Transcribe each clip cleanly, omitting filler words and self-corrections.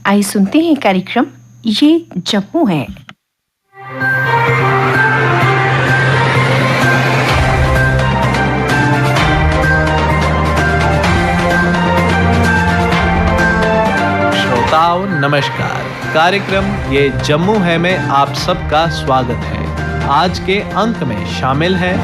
आइए सुनते हैं कार्यक्रम ये जम्मू है। श्रोताओं नमस्कार। कार्यक्रम ये जम्मू है में आप सबका स्वागत है। आज के अंक में शामिल है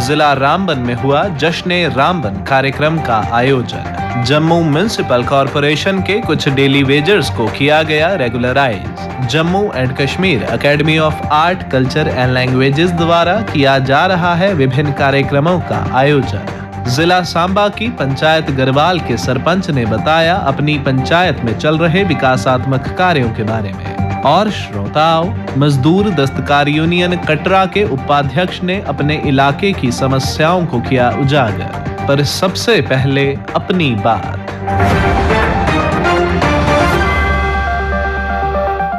जिला रामबन में हुआ जश्न रामबन कार्यक्रम का आयोजन। जम्मू म्युनिसिपल कॉरपोरेशन के कुछ डेली वेजर्स को किया गया regularize. Jammu and Kashmir academy of art, culture and languages द्वारा किया जा रहा है विभिन्न कार्यक्रमों का आयोजन। जिला सांबा की पंचायत गरवाल के सरपंच ने बताया अपनी पंचायत में चल रहे विकासात्मक कार्यों के बारे में। और श्रोताओं, मजदूर दस्तकार यूनियन कटरा के उपाध्यक्ष ने अपने इलाके की समस्याओं को किया उजागर। पर सबसे पहले अपनी बात।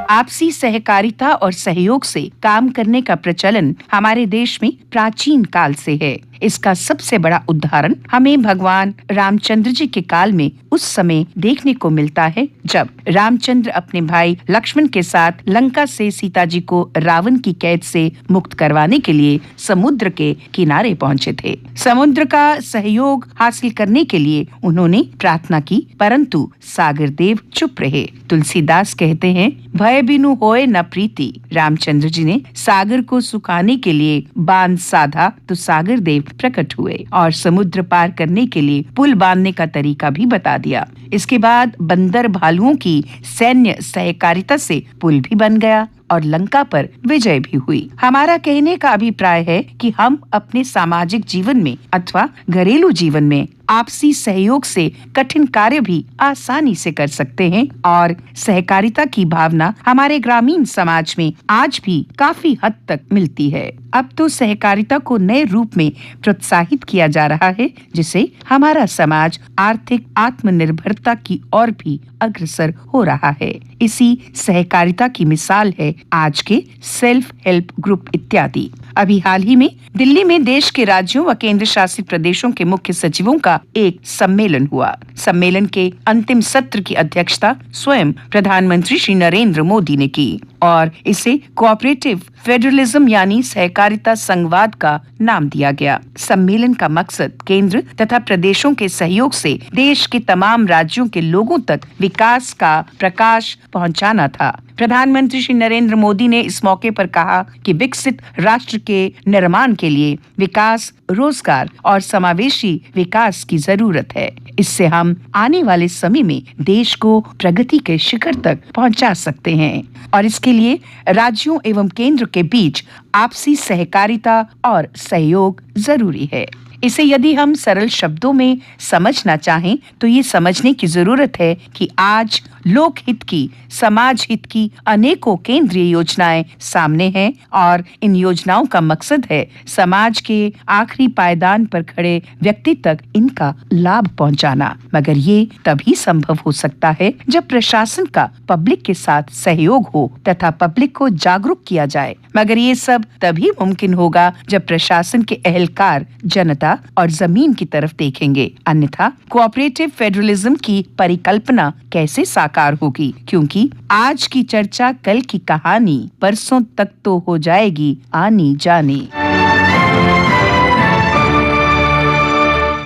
आपसी सहकारिता और सहयोग से काम करने का प्रचलन हमारे देश में प्राचीन काल से है। इसका सबसे बड़ा उदाहरण हमें भगवान रामचंद्र जी के काल में उस समय देखने को मिलता है जब रामचंद्र अपने भाई लक्ष्मण के साथ लंका से सीता जी को रावण की कैद से मुक्त करवाने के लिए समुद्र के किनारे पहुंचे थे। समुद्र का सहयोग हासिल करने के लिए उन्होंने प्रार्थना की, परंतु सागर देव चुप रहे। तुलसीदास कहते हैं, भय बिनु होए न प्रीति। रामचंद्र जी ने सागर को सुखाने के लिए बांध साधा तो सागर देव प्रकट हुए और समुद्र पार करने के लिए पुल बांधने का तरीका भी बता दिया। इसके बाद बंदर भालुओं की सैन्य सहकारिता से पुल भी बन गया और लंका पर विजय भी हुई। हमारा कहने का अभिप्राय है कि हम अपने सामाजिक जीवन में अथवा घरेलू जीवन में आपसी सहयोग से कठिन कार्य भी आसानी से कर सकते हैं और सहकारिता की भावना हमारे ग्रामीण समाज में आज भी काफी हद तक मिलती है। अब तो सहकारिता को नए रूप में प्रोत्साहित किया जा रहा है, जिससे हमारा समाज आर्थिक आत्मनिर्भरता की ओर भी अग्रसर हो रहा है। इसी सहकारिता की मिसाल है आज के सेल्फ हेल्प ग्रुप इत्यादि। अभी हाल ही में दिल्ली में देश के राज्यों व केंद्र शासित प्रदेशों के मुख्य सचिवों का एक सम्मेलन हुआ। सम्मेलन के अंतिम सत्र की अध्यक्षता स्वयं प्रधानमंत्री श्री नरेंद्र मोदी ने की और इसे कोऑपरेटिव फेडरलिज्म यानी सहकारिता संवाद का नाम दिया गया। सम्मेलन का मकसद केंद्र तथा प्रदेशों के सहयोग से देश के तमाम राज्यों के लोगों तक विकास का प्रकाश पहुंचाना था। प्रधानमंत्री श्री नरेंद्र मोदी ने इस मौके पर कहा कि विकसित राष्ट्र के निर्माण के लिए विकास, रोजगार और समावेशी विकास की जरूरत है। इससे हम आने वाले समय में देश को प्रगति के शिखर तक पहुंचा सकते हैं और इसके लिए राज्यों एवं केंद्र के बीच आपसी सहकारिता और सहयोग जरूरी है। इसे यदि हम सरल शब्दों में समझना चाहें तो ये समझने की जरूरत है कि आज लोक हित की, समाज हित की अनेकों केंद्रीय योजनाएं सामने हैं और इन योजनाओं का मकसद है समाज के आखिरी पायदान पर खड़े व्यक्ति तक इनका लाभ पहुंचाना। मगर ये तभी संभव हो सकता है जब प्रशासन का पब्लिक के साथ सहयोग हो तथा पब्लिक को जागरूक किया जाए। मगर ये सब तभी मुमकिन होगा जब प्रशासन के अहलकार जनता और जमीन की तरफ देखेंगे। अन्यथा कोऑपरेटिव फेडरलिज्म की परिकल्पना कैसे साकार होगी, क्योंकि आज की चर्चा कल की कहानी परसों तक तो हो जाएगी आनी जानी।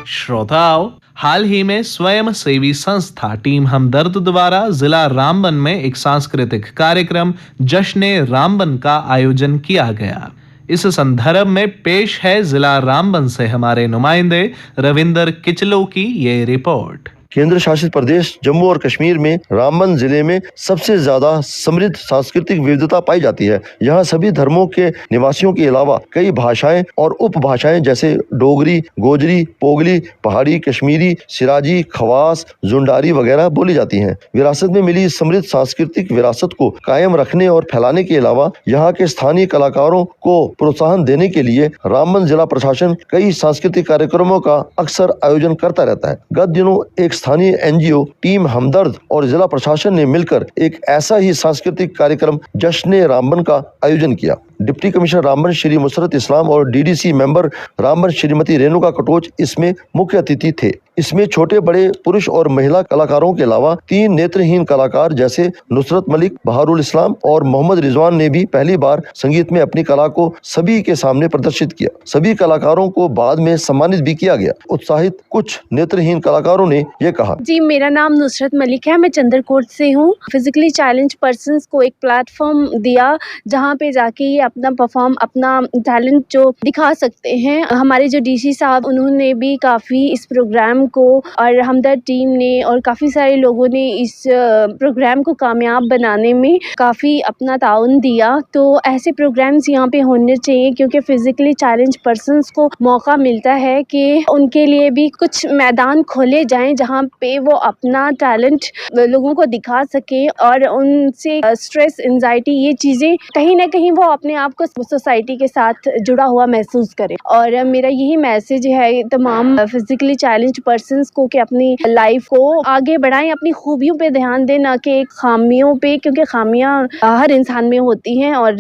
श्रोताओं, हाल ही में स्वयं सेवी संस्था टीम हमदर्द द्वारा जिला रामबन में एक सांस्कृतिक कार्यक्रम जश्न रामबन का आयोजन किया गया। इस संदर्भ में पेश है जिला रामबन से हमारे नुमाइंदे रविंदर किचलो की ये रिपोर्ट। केंद्र शासित प्रदेश जम्मू और कश्मीर में रामबन जिले में सबसे ज्यादा समृद्ध सांस्कृतिक विविधता पाई जाती है। यहाँ सभी धर्मों के निवासियों के अलावा कई भाषाएं और उपभाषाएं जैसे डोगरी, गोजरी, पोगली, पहाड़ी, कश्मीरी, सिराजी, खवास, जुंडारी वगैरह बोली जाती हैं। विरासत में मिली समृद्ध सांस्कृतिक विरासत को कायम रखने और फैलाने के अलावा यहाँ के स्थानीय कलाकारों को प्रोत्साहन देने के लिए रामबन जिला प्रशासन कई सांस्कृतिक कार्यक्रमों का अक्सर आयोजन करता रहता है। गत दिनों एक स्थानीय एनजीओ टीम हमदर्द और जिला प्रशासन ने मिलकर एक ऐसा ही सांस्कृतिक कार्यक्रम जश्न रामबन का आयोजन किया, डिप्टी कमिश्नर रामबन श्री मुसरत इस्लाम और डीडीसी मेंबर रामबन श्रीमती रेणुका कटोच इसमें मुख्य अतिथि थे। इसमें छोटे बड़े पुरुष और महिला कलाकारों के अलावा 3 नेत्रहीन कलाकार जैसे नुसरत मलिक, बहारुल इस्लाम और मोहम्मद रिजवान ने भी पहली बार संगीत में अपनी कला को सभी के सामने प्रदर्शित किया। सभी कलाकारों को बाद में सम्मानित भी किया गया। उत्साहित कुछ नेत्रहीन कलाकारों ने ये कहा, जी मेरा नाम नुसरत मलिक है, मैं चंद्रकोट से हूँ। फिजिकली चैलेंज पर्सन्स को एक प्लेटफॉर्म दिया जहाँ पे जाके ये अपना परफॉर्म, अपना टैलेंट जो दिखा सकते हैं। हमारे जो डीसी साहब, उन्होंने भी काफ़ी इस प्रोग्राम को और हमदर्द टीम ने और काफ़ी सारे लोगों ने इस प्रोग्राम को कामयाब बनाने में काफ़ी अपना ताउन दिया। तो ऐसे प्रोग्राम्स यहाँ पे होने चाहिए क्योंकि फिजिकली चैलेंज पर्सन्स को मौका मिलता है कि उनके लिए भी कुछ मैदान खोले जाएं जहाँ पे वो अपना टैलेंट लोगों को दिखा सके और उनसे स्ट्रेस, एंजाइटी, ये चीज़ें कहीं ना कहीं वो अपने आप को सोसाइटी के साथ जुड़ा हुआ महसूस करें। और मेरा यही मैसेज है तमाम फिजिकली चैलेंज पर्सन्स को कि अपनी लाइफ को आगे बढ़ाएं, अपनी खूबियों पे ध्यान दें, ना कि खामियों पे, क्योंकि खामियां हर इंसान में होती हैं और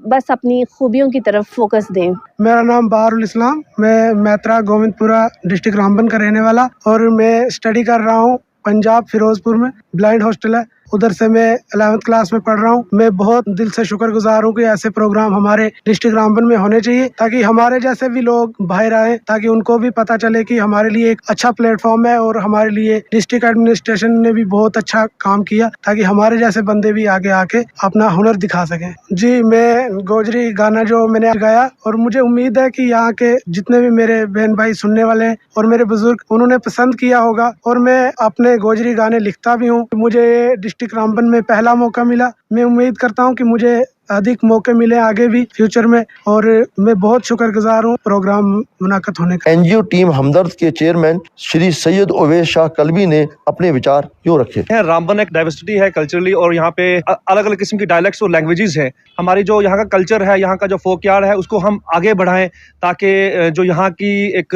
बस अपनी खूबियों की तरफ फोकस दें। मेरा नाम बहारुल इस्लाम, मैं मैत्रा गोविंदपुरा डिस्ट्रिक्ट रामबन का रहने वाला और मैं स्टडी कर रहा हूँ पंजाब फिरोजपुर में। ब्लाइंड हॉस्टल है, उधर से मैं 11वीं क्लास में पढ़ रहा हूँ। मैं बहुत दिल से शुक्रगुजार हूँ कि ऐसे प्रोग्राम हमारे डिस्ट्रिक्ट रामबन में होने चाहिए ताकि हमारे जैसे भी लोग बाहर आए, ताकि उनको भी पता चले कि हमारे लिए एक अच्छा प्लेटफॉर्म है और हमारे लिए डिस्ट्रिक्ट एडमिनिस्ट्रेशन ने भी बहुत अच्छा काम किया ताकि हमारे जैसे बंदे भी आगे आके अपना हुनर दिखा सकें। जी मैं गोजरी गाना जो मैंने गाया और मुझे उम्मीद है कि यहाँ के जितने भी मेरे बहन भाई सुनने वाले हैं और मेरे बुजुर्ग, उन्होंने पसंद किया होगा। और मैं अपने गोजरी गाने लिखता भी हूँ। मुझे डिस्ट्रिक्ट रामबन में पहला मौका मिला। मैं उम्मीद करता हूं कि मुझे अधिक मौके मिले आगे भी फ्यूचर में और मैं बहुत शुक्रगुजार हूं प्रोग्राम मुनाकिद होने का। एनजीओ टीम हमदर्द के चेयरमैन श्री सैयद ओवैस शाह कल्बी ने अपने विचार यूँ रखे। रामबन एक डाइवर्सिटी है कल्चरली और यहाँ पे अलग अलग किस्म की डायलेक्ट्स और लैंग्वेजेस हैं। हमारी जो यहाँ का कल्चर है, यहाँ का जो फोक यार्ड है, उसको हम आगे बढ़ाएं ताकि जो यहाँ की एक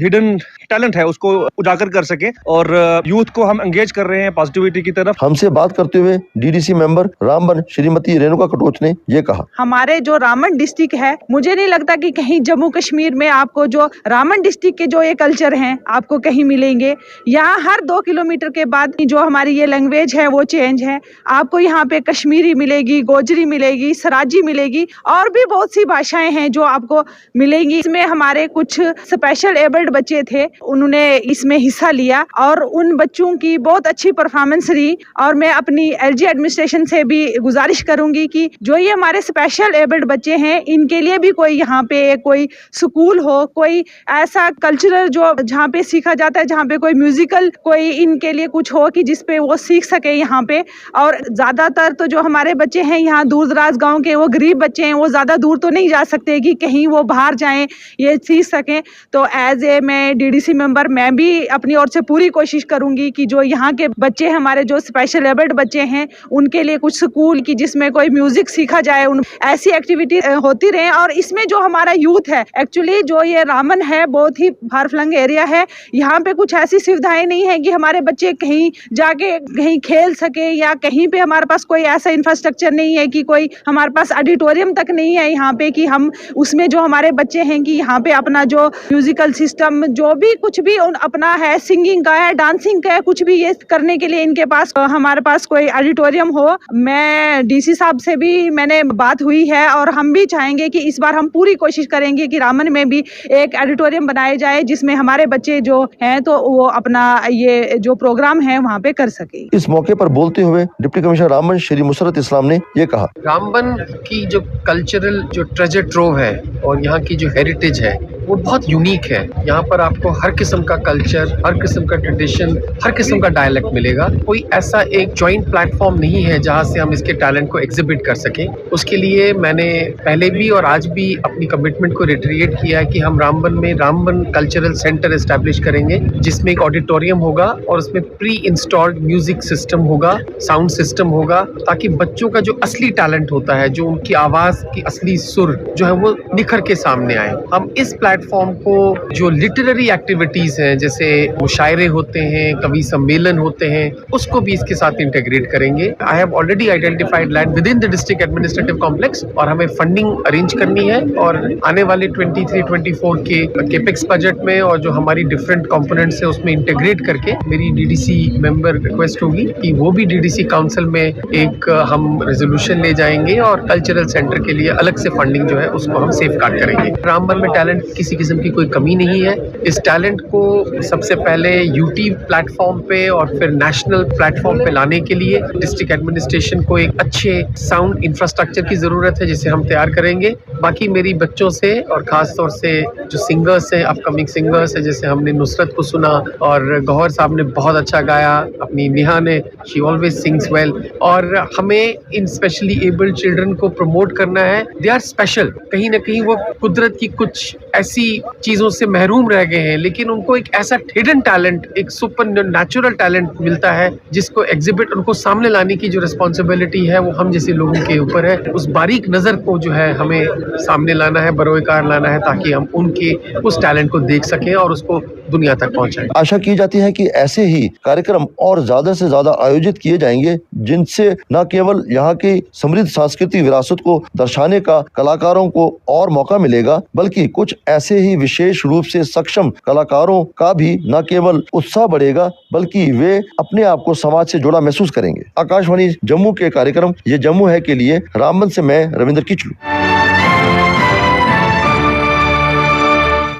हिडन टैलेंट है उसको उजागर कर सके और यूथ को हम एंगेज कर रहे हैं पॉजिटिविटी की तरफ। हमसे बात करते हुए डीडीसी मेंबर रामबन श्रीमती रेणुका कटोच ने ये कहा, हमारे जो रामबन डिस्ट्रिक्ट है, मुझे नहीं लगता कि कहीं जम्मू कश्मीर में आपको जो रामबन डिस्ट्रिक्ट के जो ये कल्चर हैं आपको कहीं मिलेंगे। यहाँ हर 2 किलोमीटर के बाद जो हमारी ये लैंग्वेज है वो चेंज है। आपको यहाँ पे कश्मीरी मिलेगी, गोजरी मिलेगी, सराजी मिलेगी और भी बहुत सी भाषाएं हैं जो आपको मिलेंगी। इसमें हमारे कुछ स्पेशल एबल्ड बच्चे थे, उन्होंने इसमें हिस्सा लिया और उन बच्चों की बहुत अच्छी परफॉर्मेंस रही। और मैं अपनी एलजी एडमिनिस्ट्रेशन से भी गुजारिश करूंगी कि जो ये हमारे स्पेशल एबल्ड बच्चे हैं, इनके लिए भी कोई यहाँ पे कोई स्कूल हो, कोई ऐसा कल्चरल जो जहाँ पे सीखा जाता है, जहाँ पे कोई म्यूजिकल कोई इनके लिए कुछ हो कि जिसपे वो सीख सके यहाँ पे। और ज्यादातर तो जो हमारे बच्चे हैं यहाँ दूर दराज गाँव के, वो गरीब बच्चे हैं, वो ज्यादा दूर तो नहीं जा सकते कि कहीं वो बाहर जाएं ये सीख सकें। तो एज ए मैं डीडीसी मेंबर, मैं भी अपनी ओर से पूरी कोशिश करूंगी कि जो यहाँ के बच्चे हमारे जो स्पेशल एबल्ड बच्चे हैं उनके लिए कुछ स्कूल की जिसमें कोई म्यूजिक सीखा जाए, उन ऐसी एक्टिविटी होती रहे। और इसमें जो हमारा यूथ है, एक्चुअली जो ये रामबन है बहुत ही फार फ्लंग एरिया है, यहाँ पे कुछ ऐसी सुविधाएं नहीं है कि हमारे बच्चे कहीं जाके कहीं खेल सके या कहीं पे हमारे पास कोई ऐसा इंफ्रास्ट्रक्चर नहीं है कि कोई हमारे पास ऑडिटोरियम तक नहीं है यहाँ पे कि हम उसमें जो हमारे बच्चे हैं कि यहाँ पे अपना जो म्यूजिकल सिस्टम जो भी कुछ भी अपना है, सिंगिंग का है, डांसिंग का है, कुछ भी ये करने के लिए इनके पास हमारे पास कोई ऑडिटोरियम हो। मैं डीसी साहब से भी मैंने बात हुई है और हम भी चाहेंगे कि इस बार हम पूरी कोशिश करेंगे कि रामबन में भी एक ऑडिटोरियम बनाया जाए जिसमें हमारे बच्चे जो हैं तो वो अपना ये जो प्रोग्राम है वहाँ पे कर सके। इस मौके पर बोलते हुए डिप्टी कमिश्नर रामबन श्री मुसरत इस्लाम ने ये कहा, रामबन की जो कल्चरल जो ट्रेजर ट्रोव है और यहाँ की जो हेरिटेज है वो बहुत यूनिक है। यहाँ पर आपको हर किस्म का कल्चर, हर किस्म का ट्रेडिशन, हर किस्म का डायलेक्ट मिलेगा। कोई ऐसा एक जॉइंट प्लेटफॉर्म नहीं है जहाँ से हम इसके टैलेंट को एग्जिबिट कर सकें। उसके लिए मैंने पहले भी और आज भी अपनी कमिटमेंट को रिट्रीट किया है कि हम रामबन में रामबन कल्चरल सेंटर एस्टैब्लिश करेंगे जिसमें एक ऑडिटोरियम होगा और उसमें प्री इंस्टॉल्ड म्यूजिक सिस्टम होगा, साउंड सिस्टम होगा, ताकि बच्चों का जो असली टैलेंट होता है, जो उनकी आवाज़ की असली सुर जो है वो निखर के सामने आए। हम इस प्लेटफॉर्म को जो लिटरेरी एक्टिविटीज हैं, जैसे मुशायरे होते हैं, कवि सम्मेलन होते हैं, उसको भी इसके साथ इंटीग्रेट करेंगे। I have already identified land with in the district district administrative complex, और हमें फंडिंग अरेंज करनी है। और आने वाले 23-24 के केपेक्स बजट में और जो हमारी डिफरेंट कंपोनेंट्स है उसमें इंटीग्रेट करके मेरी डीडीसी मेंबर रिक्वेस्ट होगी कि वो भी डीडीसी काउंसिल में एक हम रेजोल्यूशन ले जाएंगे और कल्चरल सेंटर के लिए अलग से फंडिंग जो है उसको हम सेफ गार्ड करेंगे। रामबन में टैलेंट किसी किस्म की कोई कमी नहीं है। इस टैलेंट को सबसे पहले यूटी प्लेटफॉर्म पे और फिर नेशनल प्लेटफॉर्म पे लाने के लिए डिस्ट्रिक्ट एडमिनिस्ट्रेशन को एक अच्छे साउंड इंफ्रास्ट्रक्चर की जरूरत है जिसे हम तैयार करेंगे। बाकी मेरी बच्चों से और खास तौर से जो सिंगर्स हैं, अपकमिंग सिंगर्स हैं, जैसे हमने नुसरत को सुना और गौहर साहब ने बहुत अच्छा गाया, अपनी नेहा ने, शी ऑलवेज सिंग्स वेल। और हमें इन स्पेशली एबल्ड चिल्ड्रन को प्रमोट करना है। दे आर स्पेशल, कहीं ना कहीं वो कुदरत की कुछ ऐसी चीजों से महरूम रह गए हैं, लेकिन उनको एक ऐसा हिडन टैलेंट, एक सुपर नेचुरल टैलेंट मिलता है जिसको एग्जिबिट, उनको सामने लाने की जो रिस्पॉन्सिबिलिटी है वो हम जैसे लोगों के ऊपर है। उस बारीक नजर को जो है हमें सामने लाना है, बरोएकार लाना है, ताकि हम उनके उस टैलेंट को देख सकें और उसको दुनिया तक पहुंचाएं। आशा की जाती है कि ऐसे ही कार्यक्रम और ज्यादा से ज्यादा आयोजित किए जाएंगे, जिनसे न केवल यहाँ की समृद्ध सांस्कृतिक विरासत को दर्शाने का कलाकारों को और मौका मिलेगा, बल्कि कुछ ऐसे ही विशेष रूप से सक्षम कलाकारों का भी न केवल उत्साह बढ़ेगा, बल्कि वे अपने आप को समाज से जुड़ा महसूस करेंगे। आकाशवाणी जम्मू के कार्यक्रम ये जम्मू है के लिए रामबन से मैं Ravindra Kichloo.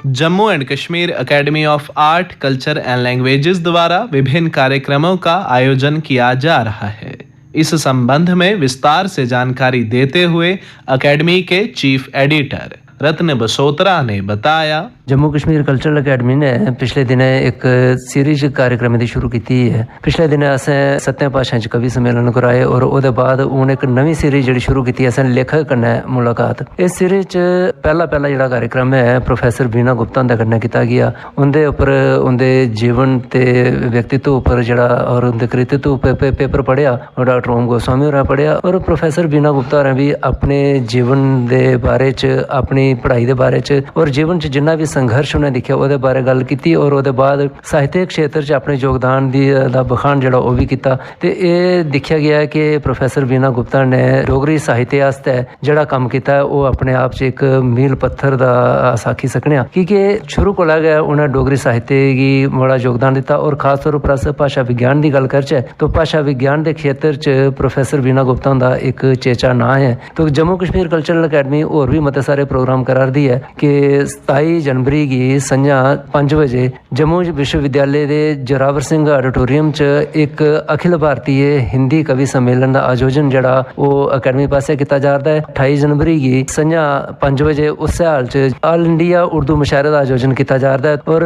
Jammu and Kashmir academy of art, culture and languages द्वारा विभिन्न कार्यक्रमों का आयोजन किया जा रहा है। इस संबंध में विस्तार से जानकारी देते हुए एकेडमी के चीफ एडिटर रत्न बसोत्रा ने बताया, जम्मू कश्मीर कल्चरल अकेडमी ने पिछले दिन एक सीरीज कार्यक्रम दी शुरू की है। पिछले दिन असें 7 भाषाएं च कवि सम्मेलन कराए और उसदे बाद हूँ एक नवी सीरीज जी शुरू की असें लेखक कन्नै मुलाकात। इस सीरीज च पहला जो कार्यक्रम है प्रोफैसर बीना गुप्ता हुंदे कन्नै कीता गया। उनके उपर उनके जीवन ते व्यक्तित्व उपर जड़ा और उनके कृतित्व पेपर पढ़िया और डॉक्टर ओम गोस्वामी होरें पढ़िया। और प्रोफैसर बीना गुप्ता होरें भी अपने जीवन के बारे च, अपनी पढ़ाई के बारे च और जीवन च जिन्ना भी संघर्ष उन्हें दिखा वो बारे गल की और वो बाद साहित्यिक क्षेत्र च अपने योगदान दा बखान जड़ा वो भी किया। तो ये देखा गया है कि प्रोफैसर बीना गुप्ता ने डोगरी साहित्य आस्ते जड़ा काम किया वो अपने आप च एक मील पत्थर दा अस आखी सकने, क्योंकि शुरू को गया उन्हें डोगरी साहित्य की बड़ा योगदान दिता। और खास तौर पर अस भाषा विज्ञान की गल करचे तो भाषा विज्ञान के क्षेत्र च प्रोफैसर बीना गुप्ता का एक चेचा नाम है। तो जम्मू कश्मीर कल्चरल अकेडमी और भी मते सारे प्रोग्राम करा रही है कि 27 जनवरी की संजा 5 बजे जम्मू विश्वविद्यालय के जोरावर सिंह ऑडिटोरियम च एक अखिल भारतीय हिंदी कवि सम्मेलन का आयोजन जड़ा वो अकेडमी पासे किया जा रहा है। 28 जनवरी की संजा 5 बजे उस हाल च ऑल इंडिया उर्दू मुशायरे का आयोजन किया जा रहा है। और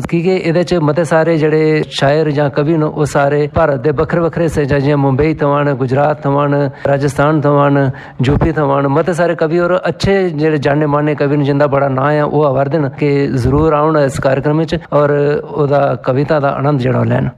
क्योंकि ये मते सारे जड़े शायर या कवि न वो सारे भारत के बखरे बखरे हिस्से जियां मुंबई थवान, गुजरात थवान, राजस्थान थवान, यूपी थवान मते सारे कवि और अच्छे जेडे जाने माने कवि जिंदा बड़ा नाम है वो आवर दिन के जरूर आउण इस कार्यक्रम में और ओदा कविता का आनंद जड़ा लैन।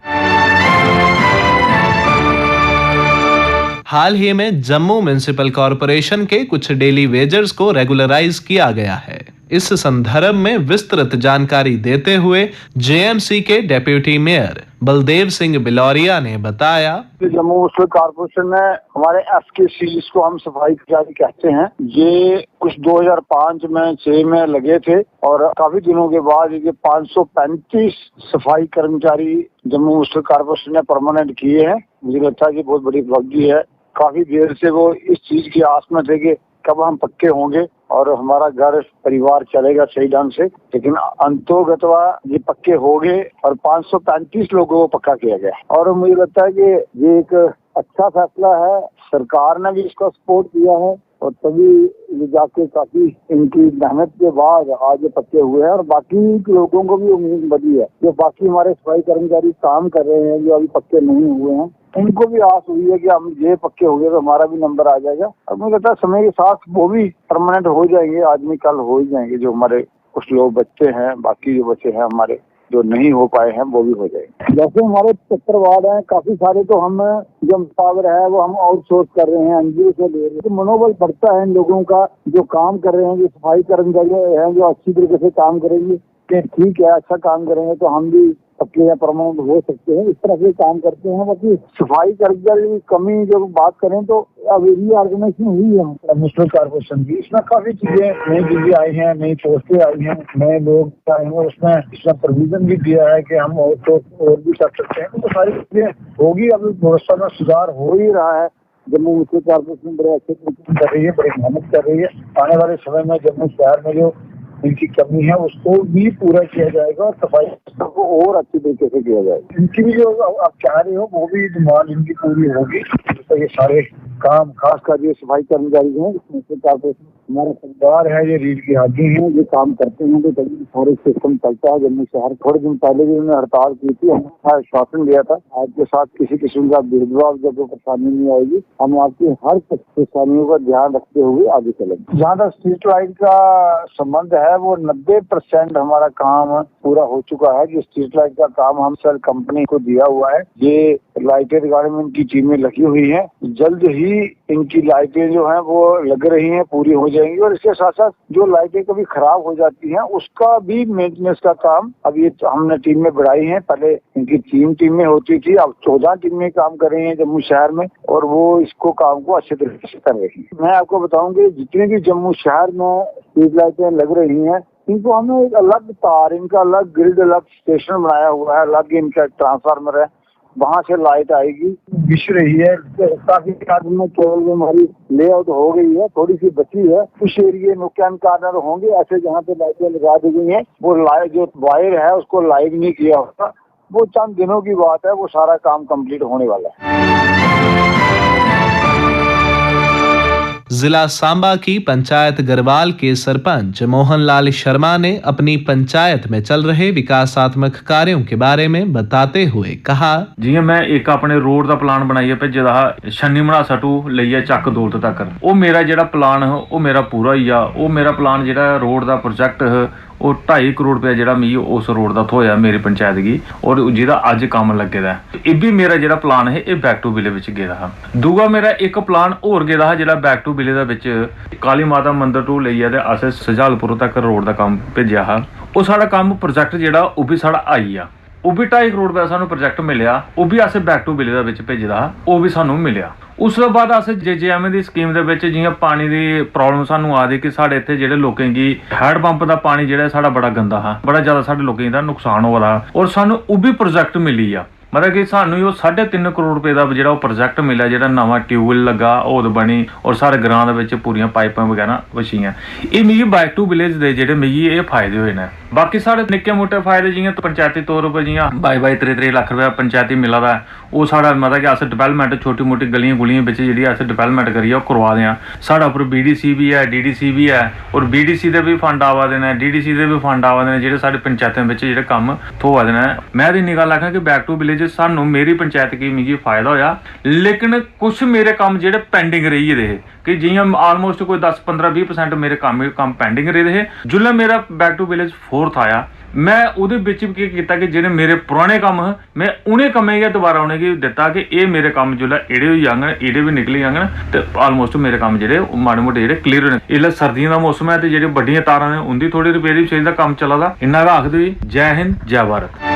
हाल ही में जम्मू म्युनिसिपल कॉरपोरेशन के कुछ डेली वेजर्स को रेगुलराइज किया गया है। इस संदर्भ में विस्तृत जानकारी देते हुए जेएमसी के डेप्यूटी मेयर बलदेव सिंह बिलौरिया ने बताया, जम्मू म्युनिसिपल कॉरपोरेशन में हमारे एफकेसी जिसको हम सफाई कर्मचारी कहते हैं, ये कुछ 2005 में 6 में लगे थे और काफी दिनों के बाद ये 535 सफाई कर्मचारी जम्मू म्युनिसिपल कॉरपोरेशन ने परमानेंट किए हैं। मुझे लगता है कि बहुत बड़ी उपलब्धि है। काफी देर से वो इस चीज की आस में थे कि कब हम पक्के होंगे और हमारा घर परिवार चलेगा सही ढंग से, लेकिन अंतोगतवा ये पक्के हो गए और 535 लोगों को पक्का किया गया। और मुझे लगता है कि ये एक अच्छा फैसला है, सरकार ने भी इसका सपोर्ट किया है और तभी ये जाके काफी इनकी मेहनत के बाद आज ये पक्के हुए हैं। और बाकी लोगों को भी उम्मीद बनी है, जो बाकी हमारे सफाई कर्मचारी काम कर रहे हैं जो अभी पक्के नहीं हुए हैं, उनको भी आस हुई है कि हम ये पक्के हो गए तो हमारा भी नंबर आ जाएगा। और मुझे लगता है समय के साथ वो भी परमानेंट हो जाएंगे, आदमी कल हो ही जाएंगे। जो हमारे कुछ लोग बच्चे हैं, बाकी जो बच्चे हैं हमारे जो नहीं हो पाए हैं वो भी हो जाएंगे। जैसे हमारे 75 वार्ड हैं, काफी सारे तो हम जो पावर है वो हम आउटसोर्स कर रहे हैं, एनजीओ से ले रहे हैं। तो मनोबल बढ़ता है इन लोगों का जो काम कर रहे हैं, जो सफाई कर्मचारी हैं जो अच्छी तरीके से काम करेंगे कि ठीक है अच्छा काम करेंगे तो हम भी पक्के या परमानेंट हो सकते हैं। इस तरह से काम करते हैं। बाकी सफाई कर्मचारी की कमी जब बात करें तो अब रीऑर्गेनाइजेशन हुई है म्युनिसिपल कॉर्पोरेशन की, इसमें काफी चीजें नई चीजें आई हैं, नई पोस्टें आई हैं, नए लोग आए हैं, इसमें प्रोविजन भी दिया है कि हम और भी कर सकते हैं। तो सारी चीजें होगी, अभी व्यवस्था में सुधार हो ही रहा है। जम्मू म्युनिसिपल कॉर्पोरेशन बड़े अच्छे तरीके कर रही है, बड़ी मेहनत कर रही है। आने वाले समय में जम्मू शहर में जो इनकी कमी है उसको भी पूरा किया जाएगा और सफाई को और अच्छी तरीके से किया जाएगा। इनकी भी जो आप चाह रहे हो वो भी डिमांड इनकी पूरी होगी। तो ये सारे काम, खासकर ये सफाई कर्मचारी हैं, म्युनिसिपल कॉर्पोरेशन हमारा सरकार है, ये रीढ़ की हड्डी है, ये काम करते हैं तो तभी सारे सिस्टम चलता है जम्मू शहर। थोड़े दिन पहले भी उन्होंने हड़ताल की थी, हमने आश्वासन दिया था आपके साथ किसी किस्म का भेदभाव जब कोई परेशानी नहीं आएगी, हम आपकी हर परेशानियों का ध्यान रखते हुए आगे चलेंगे। जहाँ तक स्ट्रीट लाइट का संबंध है वो 90% हमारा काम पूरा हो चुका है। जो स्ट्रीट लाइट का काम हम सेल कंपनी को दिया हुआ है, ये लाइटें रिगार्डिंग में इनकी टीमें लगी हुई हैं, जल्द ही इनकी लाइटें जो हैं वो लग रही हैं, पूरी हो जाएंगी। और इसके साथ साथ जो लाइटें कभी खराब हो जाती हैं उसका भी मेंटेनेंस का काम अब ये हमने टीम में बढ़ाई है। पहले इनकी 3 टीमें होती थी, अब 14 टीमें काम कर रही हैं जम्मू शहर में और वो इसको काम को अच्छे तरीके से कर रही है। मैं आपको बताऊंगी जितनी भी जम्मू शहर में स्ट्रीट लाइटें लग रही हैं इनको हमने एक अलग तार, इनका अलग ग्रिड, अलग स्टेशन बनाया हुआ है, अलग इनका ट्रांसफार्मर है, वहां से लाइट आएगी। बिछ रही है काफी कार्य में, केवल हमारी लेआउट हो गई है, थोड़ी सी बची है। कुछ एरिए नुकसान कार्नर होंगे ऐसे जहाँ पे लाइटें लगा दी गई हैं, वो लाइट जो वायर है उसको लाइव नहीं किया होता, वो चंद दिनों की बात है, वो सारा काम कंप्लीट होने वाला है। जिला सांबा की पंचायत गरवाल के सरपंच मोहनलाल शर्मा ने अपनी पंचायत में चल रहे विकासात्मक कार्यों के बारे में बताते हुए कहा, जियां मैं एक अपने रोड का प्लान बनाइए भेजे दा शनि मनासा टू लईए चक दौलत तक, वो मेरा जेड़ा प्लान है वो मेरा पूरा ही आ। वो मेरा प्लान जेड़ा रोड का प्रोजेक्ट है वो 2.5 करोड़ रुपया जेड़ा मिगी उस रोड का थोया मेरी पंचायत की, और जिहदा अज काम लगे दा। ये भी मेरा जेड़ा प्लान है ये बैक टू विले विच गेदा हा। दूआ मेरा एक प्लान होर गेदा हा जेड़ा बैक टू विले दा विच काली माता मंदिर टू लईए ते असें सजालपुर तक रोड का काम भेजिया हा। वो साड़ा काम प्रोजेक्ट जेड़ा वो भी साड़ा आई आ, वो भी 2.5 करोड़ रुपया सानू प्रोजेक्ट मिलिया, वो भी असें बैक टू विले दा विच भेजदा हा, वो भी सानू मिलिया। उस तो बाद अस JJM दी स्कीम दे विच जियां पानी दी प्रॉब्लम सानू आ दी कि साढ़े इत्थे जेह्ड़े लोकें गी हैंड पंप दा पानी जेह्ड़ा साढ़ा बड़ा गंदा हा, बड़ा ज्यादा साढ़े लोकें दा नुकसान होआ दा, और सानू ओह भी प्रोजेक्ट मिली आ। मतलब कि सानू 3.5 करोड़ रुपए का जेह्ड़ा प्रोजेक्ट मिला, जेह्ड़ा नवा ट्यूबवैल लगा, होद बनी, और सारे ग्रां दे विच पूरियां पाइपां वगैरह वछियां। एह मिगी बैक टू विलेज दे जेह्ड़े मिगी एह फायदे होए ने। बाकी साढ़े निक्के मुट्टे फायदे जियां पंचायती तौर पर जियां 22-23 लाख रुपया पंचायती मिला दा, ओह साढ़ा मतलब कि अस डिवेलपमेंट छोटी मोटी गलियां गुलियां बिच जेह्ड़ी अस डिवेलपमेंट करियै ओह करवा दे आं। साढ़ा उप्पर BDC भी है, DDC भी है, और BDC दे भी फंड आवा दे ने, DDC दे भी फंड आवा दे ने, जेह्ड़े साढ़े पंचायतें बिच जेह्ड़े कम्म थोआ दे ने। मैं ते इन्नी गल्ल आखां कि बैक टू विलेज सानू मेरी पंचायत की मिगी फायदा होया, लेकिन कुछ मेरे कम जेह्ड़े पेंडिंग रेही गेदे हे कि जियां ऑलमोस्ट कोई 10-15-20% मेरे कम पेंडिंग रेह्दे हे। जिसलै मेरा बैक टू विलेज 4th आया, मैं उहदे बिच भी केह् कीता कि जेह्ड़े मेरे पुराने कम्म हे मैं उ'नें कम्में गी दोबारा उ'नेंगी दित्ता कि एह् मेरे कम्म जिसलै एड़े होई जाङन, एड़े भी निकली जाङन ते ऑलमोस्ट मेरे कम्म जेह्ड़े माड़े मुट्टे जेह्ड़े क्लियर होने। इसलै सर्दियों का मौसम है ते जेह्ड़ी बड्डियां तारां ने उंदी थोड़ी रिपेयरिंग दा कम्म चला दा। इन्ना गै आखदे होई जय हिंद जय भारत।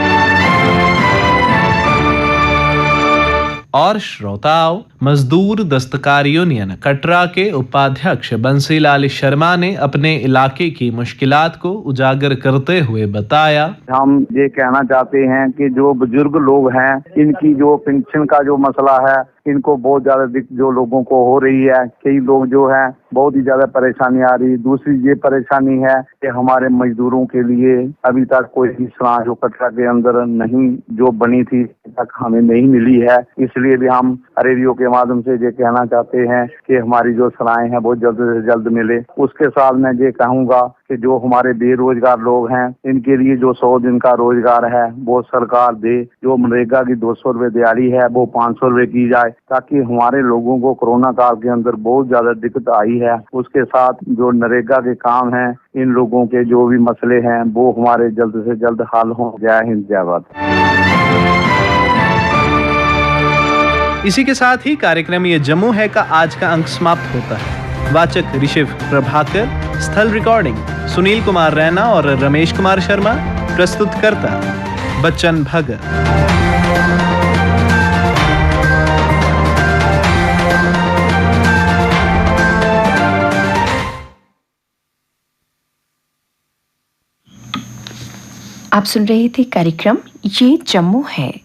और श्रोताओं, मजदूर दस्तकार यूनियन कटरा के उपाध्यक्ष बंसीलाल शर्मा ने अपने इलाके की मुश्किलात को उजागर करते हुए बताया, हम ये कहना चाहते हैं कि जो बुजुर्ग लोग हैं इनकी जो पेंशन का जो मसला है इनको बहुत ज्यादा दिक्कत जो लोगों को हो रही है। कई लोग जो है बहुत ही ज्यादा परेशानी आ रही। दूसरी ये परेशानी है कि हमारे मजदूरों के लिए अभी तक कोई भी सलाह जो कटरा के अंदर नहीं जो बनी थी तक हमें नहीं मिली है। इसलिए भी हम रेडियो के माध्यम से ये कहना चाहते हैं कि हमारी जो सलाहें हैं बहुत जल्द से जल्द मिले। उसके साथ मैं ये कहूँगा कि जो हमारे बेरोजगार लोग हैं इनके लिए जो 100 दिन का रोजगार है वो सरकार दे। जो मनरेगा की 200 रुपए दिहाड़ी है वो 500 रुपए की जाए, ताकि हमारे लोगों को कोरोना काल के अंदर बहुत ज्यादा दिक्कत आई है। उसके साथ जो नरेगा के काम हैं इन लोगों के जो भी मसले हैं वो हमारे जल्द से जल्द हल हो। जय हिंद जय भारत। इसी के साथ ही कार्यक्रम ये जम्मू है का आज का अंक समाप्त होता है। वाचक ऋषभ प्रभाकर, स्थल रिकॉर्डिंग सुनील कुमार रैना और रमेश कुमार शर्मा, प्रस्तुतकर्ता बच्चन भगत। आप सुन रहे थे कार्यक्रम ये जम्मू है।